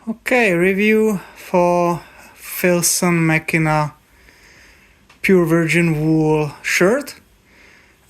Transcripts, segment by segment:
Okay, review for Filson Mackinaw pure virgin wool shirt.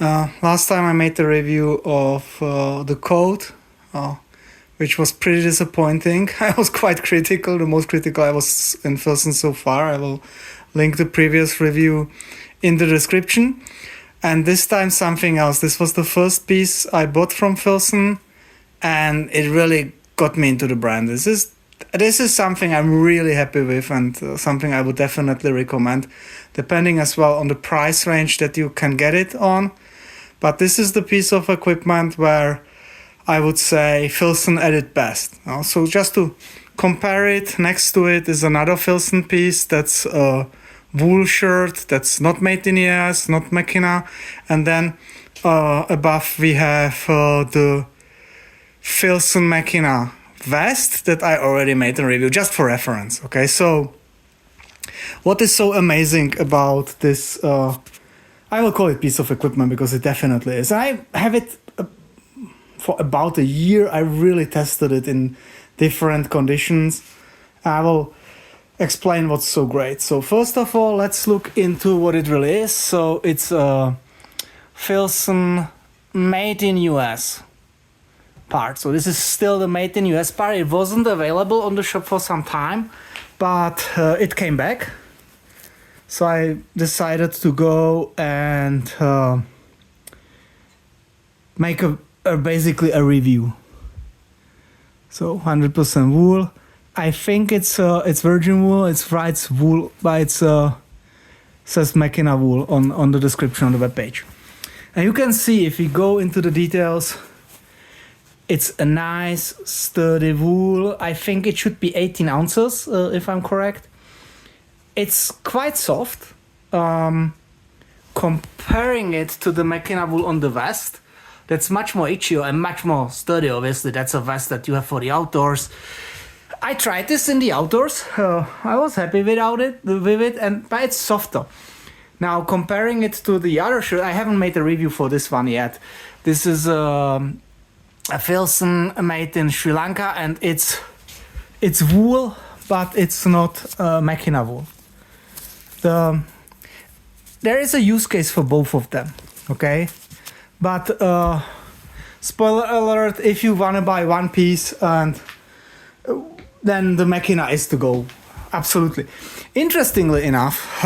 Last time I made the review of the coat, which was pretty disappointing. I was quite critical, the most critical I was in Filson so far. I will link the previous review in the description. And this time something else. This was the first piece I bought from Filson, and it really got me into the brand. This is something I'm really happy with, and something I would definitely recommend, depending as well on the price range that you can get it on. But this is the piece of equipment where I would say Filson at its best. So just to compare it, next to it is another Filson piece that's a wool shirt that's not made in the US, not Mackinaw. And then above we have the Filson Mackinaw vest that I already made a review just for reference. Okay, so what is so amazing about this, I will call it piece of equipment because it definitely is. I have it for about a year. I really tested it in different conditions. I will explain what's so great. So first of all, let's look into what it really is. So it's a Filson made in US part. So this is still the made in US part. It wasn't available on the shop for some time, but it came back. So I decided to go and make basically a review. So 100% wool. I think it's virgin wool. It writes wool, but it says Mackinaw wool on the description on the webpage. And you can see if we go into the details, it's a nice sturdy wool. I think it should be 18 ounces if I'm correct. It's quite soft. Comparing it to the Mackinaw wool on the vest, that's much more itchy and much more sturdy. Obviously, that's a vest that you have for the outdoors. I tried this in the outdoors. I was happy with it, but it's softer. Now, comparing it to the other shirt, I haven't made a review for this one yet. This is a Filson made in Sri Lanka, and it's wool, but it's not Mackinaw wool. There is a use case for both of them, okay? But spoiler alert, if you want to buy one piece, and then the Mackinaw is to go, absolutely. Interestingly enough,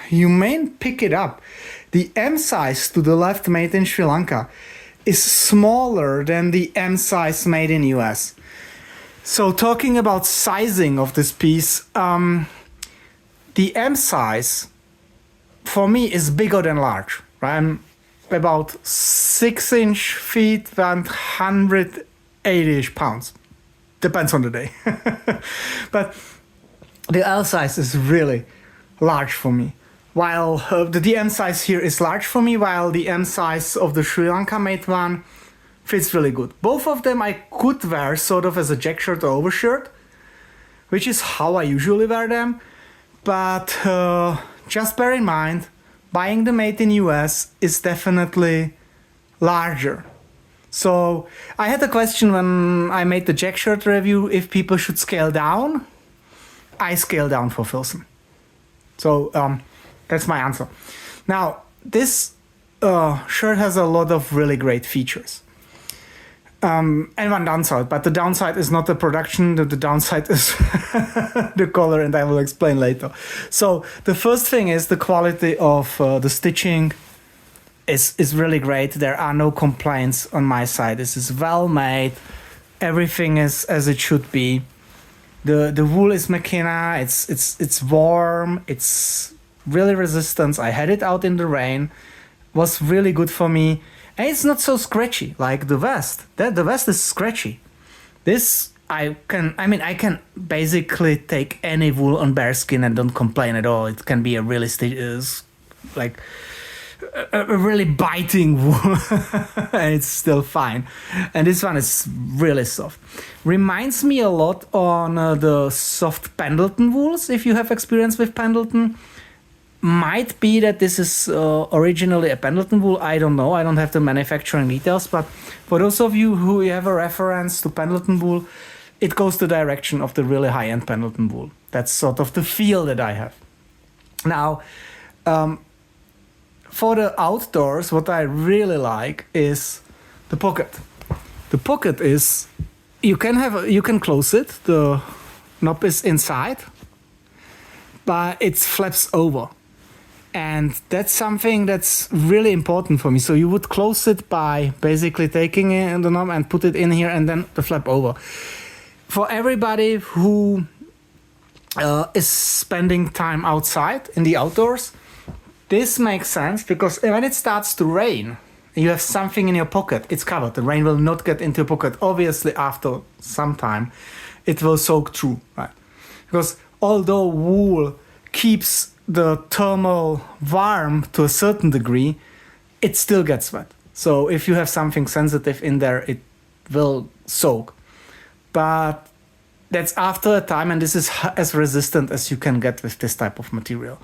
you may pick it up. The M size to the left made in Sri Lanka is smaller than the M size made in US. So talking about sizing of this piece, the M size for me is bigger than large. Right? I'm about 6-inch feet and 180-ish pounds. Depends on the day. But the L size is really large for me. While the M size here is large for me, while the M size of the Sri Lanka made one fits really good. Both of them I could wear sort of as a jack shirt or overshirt, which is how I usually wear them. But just bear in mind, buying the made in US is definitely larger. So I had a question when I made the jack shirt review if people should scale down. I scale down for Filson. So that's my answer. Now, this shirt has a lot of really great features. And one downside, but the downside is not the production, the downside is the color, and I will explain later. So the first thing is the quality of the stitching is really great. There are no complaints on my side. This is well made. Everything is as it should be. The wool is Mackinaw. It's warm. It's really resistant. I had it out in the rain. Was really good for me. And it's not so scratchy like the vest. The vest is scratchy. This I can basically take any wool on bare skin and don't complain at all. It can be a really like a really biting wool and it's still fine. And this one is really soft. Reminds me a lot on the soft Pendleton wools, if you have experience with Pendleton. Might be that this is originally a Pendleton wool. I don't know. I don't have the manufacturing details. But for those of you who have a reference to Pendleton wool, it goes the direction of the really high-end Pendleton wool. That's sort of the feel that I have. Now, for the outdoors, what I really like is the pocket. The pocket is, you can close it. The knob is inside, but it flaps over. And that's something that's really important for me. So you would close it by basically taking it in the knob and put it in here and then the flap over. For everybody who is spending time outside in the outdoors, this makes sense because when it starts to rain, you have something in your pocket, it's covered. The rain will not get into your pocket. Obviously, after some time, it will soak through, right? Because although wool keeps the thermal warm to a certain degree, it still gets wet. So if you have something sensitive in there, it will soak. But that's after a time, and this is as resistant as you can get with this type of material.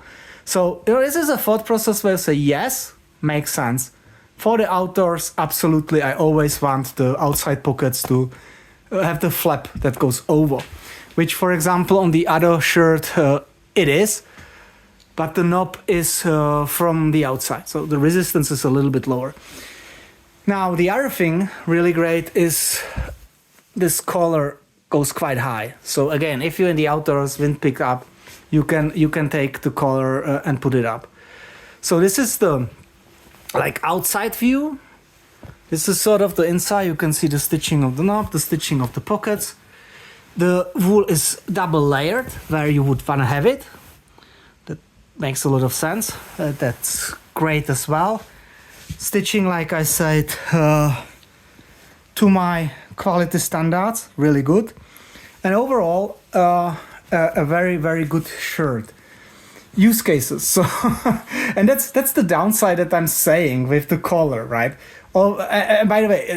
So this is a thought process where I say, yes, makes sense. For the outdoors, absolutely, I always want the outside pockets to have the flap that goes over, which, for example, on the other shirt, it is. But the knob is from the outside, so the resistance is a little bit lower. Now, the other thing really great is this collar goes quite high. So again, if you're in the outdoors, wind pick up, you can take the collar and put it up. So this is the outside view. This is sort of the inside. You can see the stitching of the knob, the stitching of the pockets. The wool is double layered, where you would want to have it. Makes a lot of sense. That's great as well. Stitching, like I said, to my quality standards, really good. And overall, a very, very good shirt. Use cases. So, and that's the downside that I'm saying with the collar, right? Oh, by the way,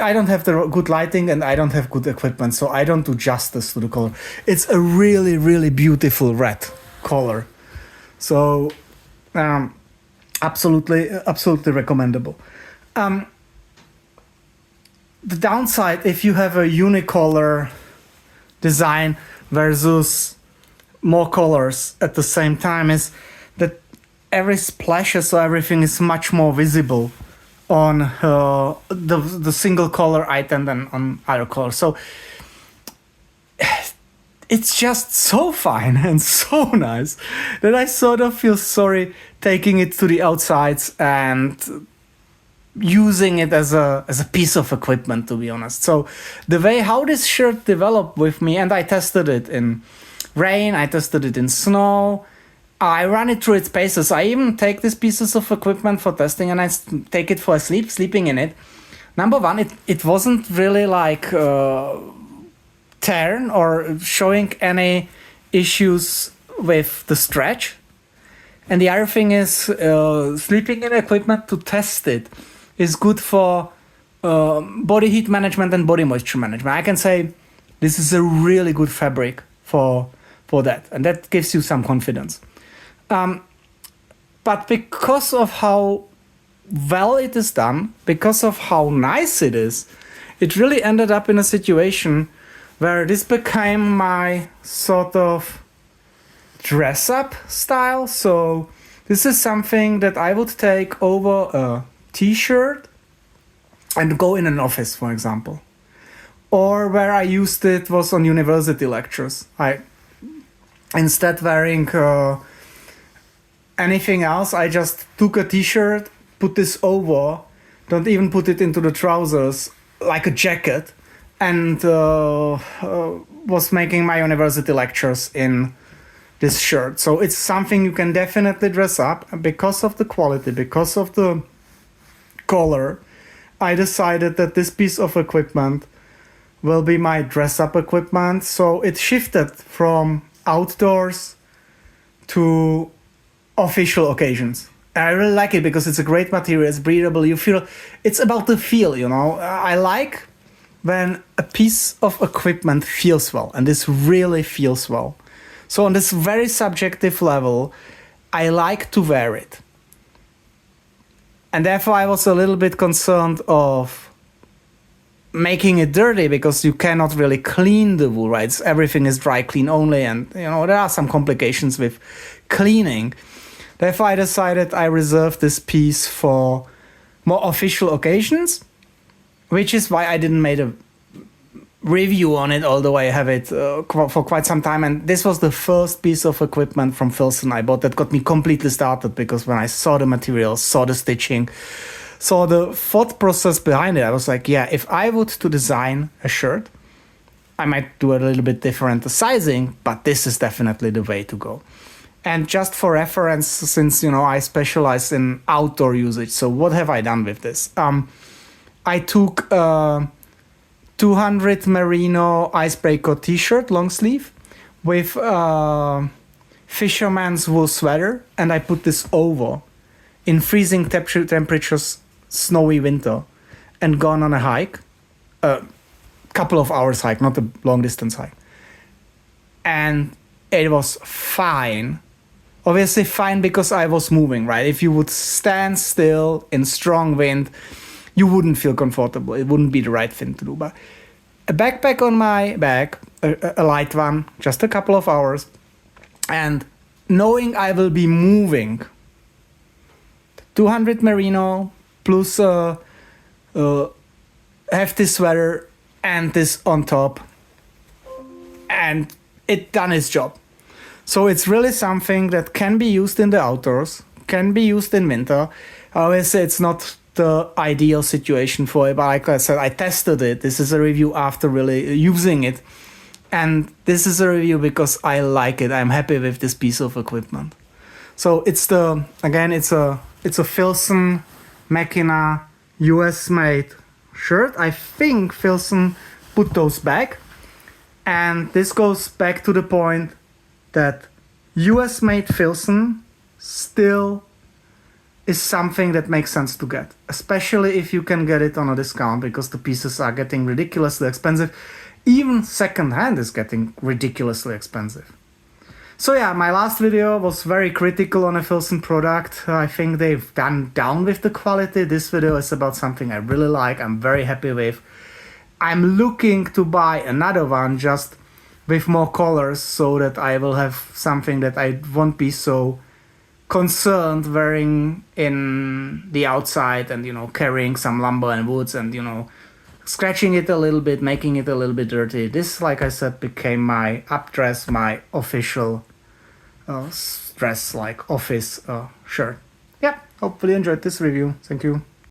I don't have the good lighting and I don't have good equipment, so I don't do justice to the collar. It's a really, really beautiful red collar. So, absolutely recommendable. The downside, if you have a unicolor design versus more colors at the same time, is that every splashes, so everything is much more visible on the single color item than on other colors. So it's just so fine and so nice that I sort of feel sorry taking it to the outsides and using it as a piece of equipment, to be honest. So the way how this shirt developed with me, and I tested it in rain, I tested it in snow, I run it through its paces. I even take these pieces of equipment for testing and I take it for a sleeping in it. Number one, it wasn't really like turn or showing any issues with the stretch. And the other thing is sleeping in equipment to test it is good for body heat management and body moisture management. I can say this is a really good fabric for that, and that gives you some confidence. But because of how well it is done, because of how nice it is, it really ended up in a situation where this became my sort of dress-up style. So this is something that I would take over a t-shirt and go in an office, for example. Or where I used it was on university lectures. I instead wearing anything else, I just took a t-shirt, put this over, don't even put it into the trousers, like a jacket, and was making my university lectures in this shirt. So it's something you can definitely dress up. And because of the quality, because of the color, I decided that this piece of equipment will be my dress-up equipment. So it shifted from outdoors to official occasions. And I really like it because it's a great material, it's breathable, you feel, it's about the feel, you know. I like when a piece of equipment feels well, and this really feels well. So on this very subjective level, I like to wear it. And therefore I was a little bit concerned of making it dirty because you cannot really clean the wool, right? Everything is dry clean only, and there are some complications with cleaning. Therefore, I decided I reserve this piece for more official occasions, which is why I didn't make a review on it, although I have it for quite some time. And this was the first piece of equipment from Filson I bought that got me completely started, because when I saw the materials, saw the stitching, saw the thought process behind it, I was like, yeah, if I would to design a shirt, I might do a little bit different sizing, but this is definitely the way to go. And just for reference, since I specialize in outdoor usage, so what have I done with this? I took 200 merino icebreaker t-shirt, long sleeve, with fisherman's wool sweater, and I put this over in freezing temperatures, snowy winter, and gone on a hike, a couple of hours hike, not a long distance hike. And it was fine. Obviously fine because I was moving, right? If you would stand still in strong wind, you wouldn't feel comfortable. It wouldn't be the right thing to do. But a backpack on my back, a light one, just a couple of hours, and knowing I will be moving, 200 merino plus hefty sweater and this on top, and it done its job. So it's really something that can be used in the outdoors, can be used in winter. Obviously, it's not the ideal situation for it, but like I said, I tested it. This is a review after really using it. And this is a review because I like it. I'm happy with this piece of equipment. So it's a Filson Mackinaw US made shirt. I think Filson put those back. And this goes back to the point that US made Filson still is something that makes sense to get, especially if you can get it on a discount, because the pieces are getting ridiculously expensive. Even secondhand is getting ridiculously expensive. So yeah, my last video was very critical on a Filson product. I think they've gone down with the quality. This video is about something I really like, I'm very happy with. I'm looking to buy another one just with more colors, so that I will have something that I won't be so concerned wearing in the outside and, carrying some lumber and woods and, scratching it a little bit, making it a little bit dirty. This, like I said, became my updress, my official dress, like office shirt. Yeah, hopefully you enjoyed this review. Thank you.